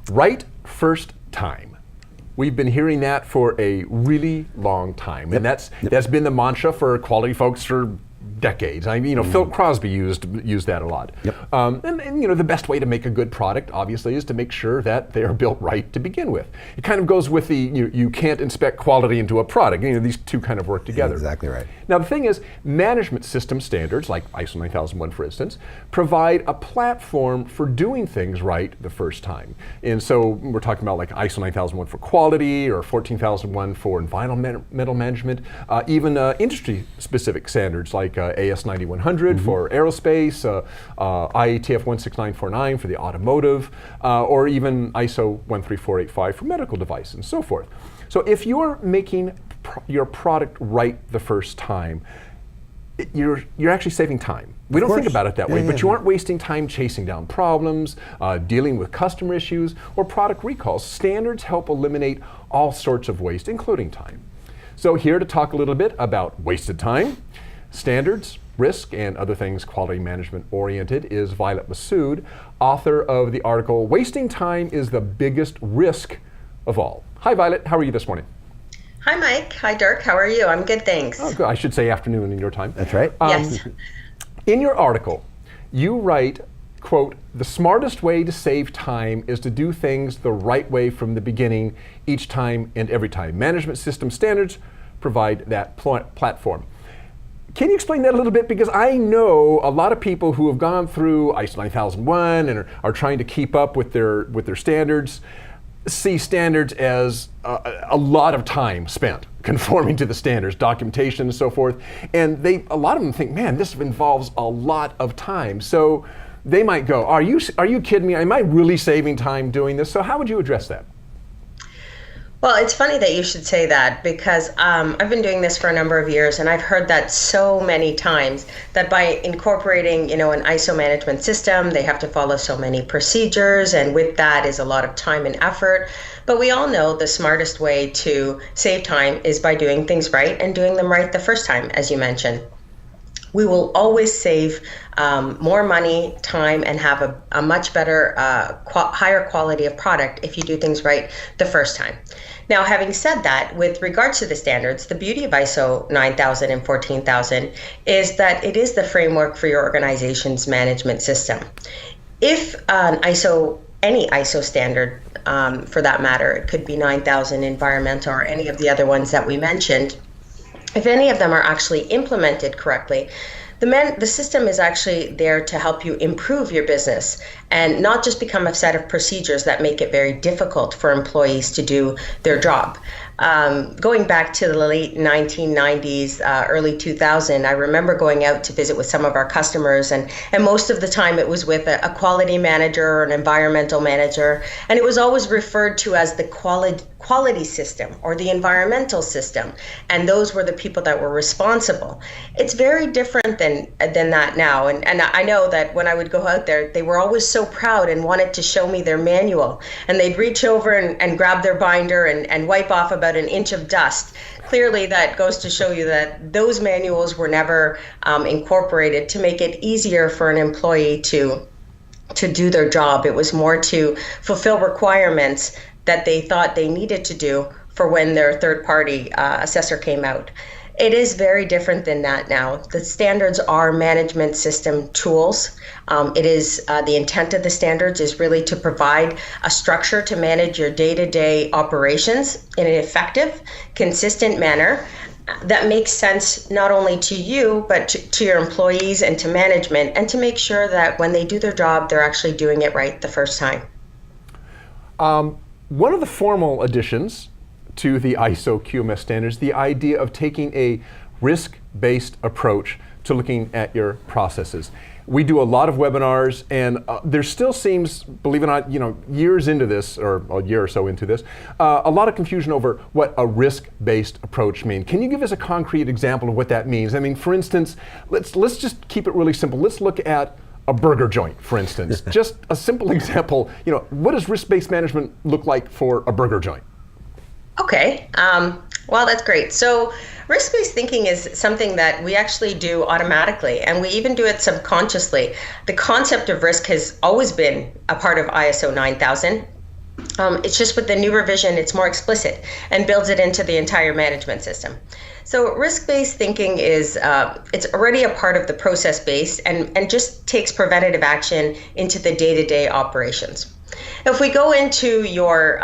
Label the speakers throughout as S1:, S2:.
S1: Right first time. We've been hearing that for a really long time, and that's been the mantra for quality folks for decades. I mean, Phil Crosby used that a lot. And the best way to make a good product, obviously, is to make sure that they are built right to begin with. It kind of goes with the you can't inspect quality into a product. These two kind of work together.
S2: Exactly right.
S1: Now the thing is, management system standards, like ISO 9001 for instance, provide a platform for doing things right the first time. And so we're talking about like ISO 9001 for quality, or 14001 for environmental management, even industry-specific standards like AS 9100 for aerospace, IATF 16949 for the automotive, or even ISO 13485 for medical devices and so forth. So if you're making your product right the first time, you're actually saving time. We don't think about it that way, but you aren't wasting time chasing down problems, dealing with customer issues, or product recalls. Standards help eliminate all sorts of waste, including time. So here to talk a little bit about wasted time, standards, risk, and other things quality management oriented is Violet Massoud, author of the article, Wasting Time is the Biggest Risk of All. Hi Violet, how are you this morning?
S3: Hi Mike, hi Dirk, how are you? I'm good, thanks.
S1: Oh, good. I should say afternoon in your time.
S2: That's right.
S3: Yes.
S1: In your article, you write, quote, the smartest way to save time is to do things the right way from the beginning, each time and every time. Management system standards provide that platform. Can you explain that a little bit? Because I know a lot of people who have gone through ISO 9001 and are trying to keep up with their standards, see standards as a lot of time spent conforming to the standards, documentation and so forth. And a lot of them think, man, this involves a lot of time. So they might go, are you kidding me? Am I really saving time doing this? So how would you address that?
S3: Well, it's funny that you should say that, because I've been doing this for a number of years, and I've heard that so many times that by incorporating, an ISO management system, they have to follow so many procedures, and with that is a lot of time and effort. But we all know the smartest way to save time is by doing things right and doing them right the first time, as you mentioned. We will always save more money, time, and have a much better, higher quality of product if you do things right the first time. Now, having said that, with regards to the standards, the beauty of ISO 9000 and 14000 is that it is the framework for your organization's management system. If any ISO standard, for that matter, it could be 9000 environmental or any of the other ones that we mentioned, if any of them are actually implemented correctly, the system is actually there to help you improve your business and not just become a set of procedures that make it very difficult for employees to do their job. Going back to the late 1990s, early 2000, I remember going out to visit with some of our customers, and most of the time it was with a quality manager or an environmental manager, and it was always referred to as the quality system or the environmental system, and those were the people that were responsible. It's very different than that now, and I know that when I would go out there, they were always so proud and wanted to show me their manual, and they'd reach over and grab their binder and wipe off about an inch of dust. Clearly that goes to show you that those manuals were never incorporated to make it easier for an employee to do their job. It was more to fulfill requirements that they thought they needed to do for when their third-party assessor came out. It is very different than that now. The standards are management system tools. It is the intent of the standards is really to provide a structure to manage your day-to-day operations in an effective, consistent manner that makes sense not only to you, but to your employees and to management, and to make sure that when they do their job, they're actually doing it right the first time.
S1: One of the formal additions to the ISO QMS standards, the idea of taking a risk-based approach to looking at your processes. We do a lot of webinars, and there still seems, believe it or not, years into this, or a year or so into this, a lot of confusion over what a risk-based approach means. Can you give us a concrete example of what that means? I mean, for instance, let's just keep it really simple. Let's look at a burger joint, for instance. Just a simple example. What does risk-based management look like for a burger joint?
S3: Okay. Well, that's great. So, risk-based thinking is something that we actually do automatically, and we even do it subconsciously. The concept of risk has always been a part of ISO 9000. It's just with the new revision, it's more explicit and builds it into the entire management system. So risk-based thinking is it's already a part of the process-based and just takes preventative action into the day-to-day operations. If we go into your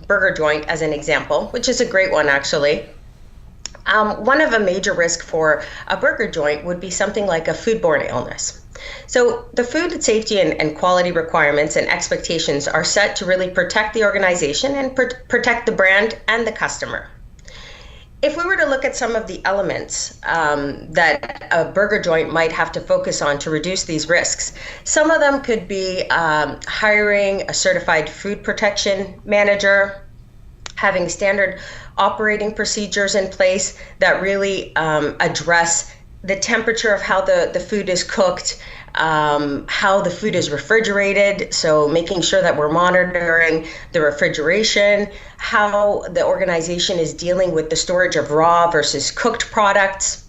S3: burger joint as an example, which is a great one actually, one of a major risk for a burger joint would be something like a foodborne illness. So the food safety and quality requirements and expectations are set to really protect the organization and protect the brand and the customer. If we were to look at some of the elements that a burger joint might have to focus on to reduce these risks, some of them could be hiring a certified food protection manager, having standard operating procedures in place that really address the temperature of how the food is cooked, how the food is refrigerated, so making sure that we're monitoring the refrigeration, how the organization is dealing with the storage of raw versus cooked products.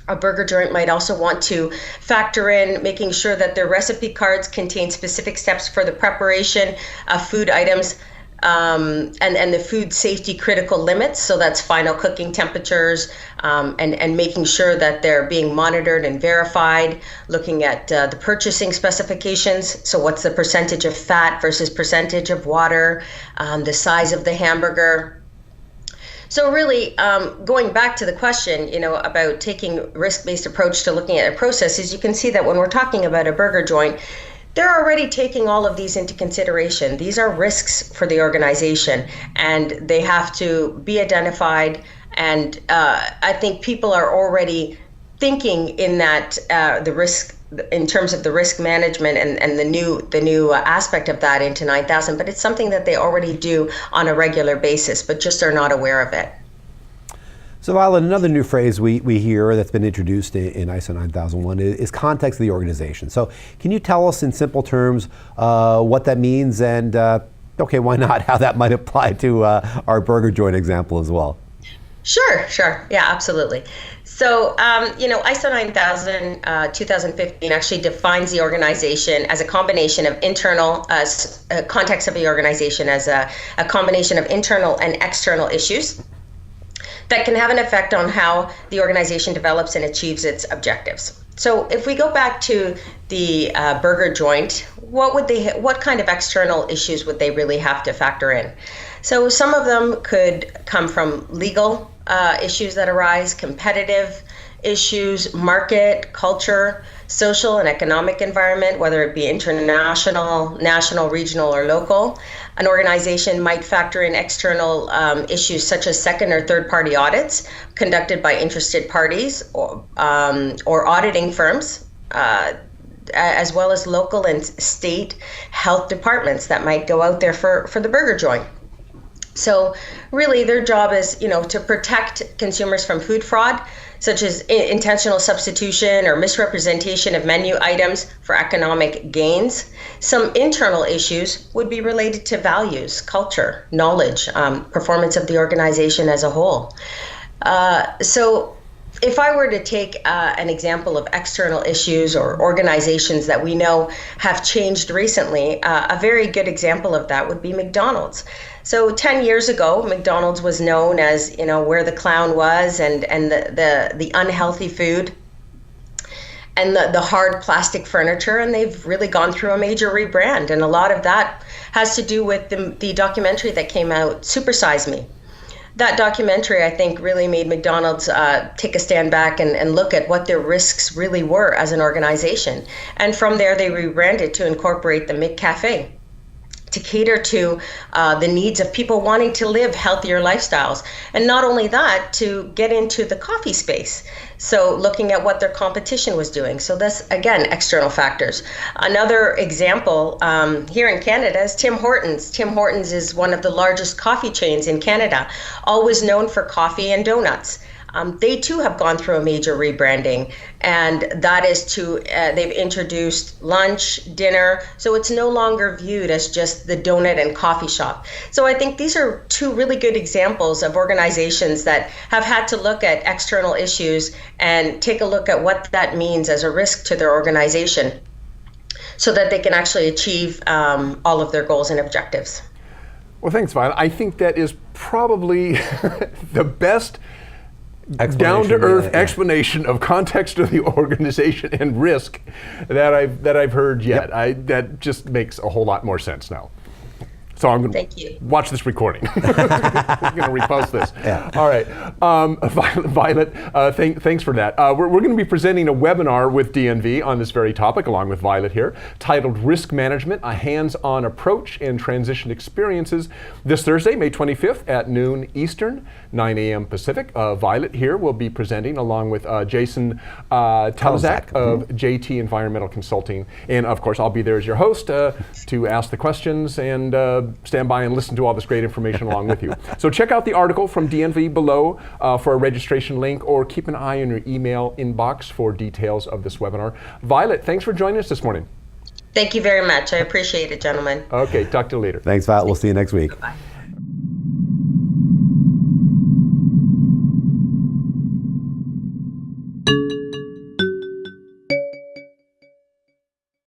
S3: A burger joint might also want to factor in making sure that their recipe cards contain specific steps for the preparation of food items, and the food safety critical limits. So that's final cooking temperatures, and making sure that they're being monitored and verified, looking at the purchasing specifications. So what's the percentage of fat versus percentage of water, the size of the hamburger. So really, going back to the question, about taking risk-based approach to looking at a process, is you can see that when we're talking about a burger joint, they're already taking all of these into consideration. These are risks for the organization, and they have to be identified. And I think people are already thinking in that the risk, in terms of the risk management and the new aspect of that into 9000. But it's something that they already do on a regular basis, but just are not aware of it.
S2: So, Violet, another new phrase we hear that's been introduced in ISO 9001 is context of the organization. So, can you tell us in simple terms what that means and, okay, why not, how that might apply to our burger joint example as well?
S3: Sure. Yeah, absolutely. So, ISO 9000 2015 actually defines the organization as a combination of internal, context of the organization as a combination of internal and external issues that can have an effect on how the organization develops and achieves its objectives. So if we go back to the burger joint, what kind of external issues would they really have to factor in? So some of them could come from legal issues that arise, competitive issues, market, culture, social and economic environment, whether it be international, national, regional, or local. An organization might factor in external issues such as second or third party audits conducted by interested parties or auditing firms, as well as local and state health departments that might go out there for the burger joint. So really their job is, to protect consumers from food fraud, such as intentional substitution or misrepresentation of menu items for economic gains. Some internal issues would be related to values, culture, knowledge, performance of the organization as a whole. So if I were to take an example of external issues or organizations that we know have changed recently, a very good example of that would be McDonald's. So 10 years ago, McDonald's was known as, where the clown was and the unhealthy food and the hard plastic furniture, and they've really gone through a major rebrand. And a lot of that has to do with the documentary that came out, Super Size Me. That documentary, I think, really made McDonald's take a stand back and look at what their risks really were as an organization. And from there, they rebranded to incorporate the McCafe to cater to the needs of people wanting to live healthier lifestyles. And not only that, to get into the coffee space. So looking at what their competition was doing. So that's, again, external factors. Another example here in Canada is Tim Hortons. Tim Hortons is one of the largest coffee chains in Canada, always known for coffee and donuts. they too have gone through a major rebranding, and that is to they've introduced lunch, dinner, so it's no longer viewed as just the donut and coffee shop. So I think these are two really good examples of organizations that have had to look at external issues and take a look at what that means as a risk to their organization, so that they can actually achieve all of their goals and objectives.
S1: Well, thanks, Violet. I think that is probably the best down-to-earth explanation of context of the organization and risk that I've heard yet.
S2: Yep.
S1: That just makes a whole lot more sense now. So I'm going to watch this recording. I'm going to repost this.
S2: Yeah.
S1: All right. Violet, thanks for that. We're going to be presenting a webinar with DNV on this very topic, along with Violet here, titled Risk Management, a Hands-On Approach and Transition Experiences, this Thursday, May 25th at noon Eastern, 9 a.m. Pacific. Violet here will be presenting along with Jason Telzak of JT Environmental Consulting. And of course, I'll be there as your host to ask the questions and stand by and listen to all this great information along with you. So check out the article from DNV below for a registration link, or keep an eye on your email inbox for details of this webinar. Violet, thanks for joining us this morning.
S3: Thank you very much. I appreciate it, gentlemen.
S1: Okay, talk to you later.
S2: Thanks, Violet. We'll see you next week.
S3: Bye.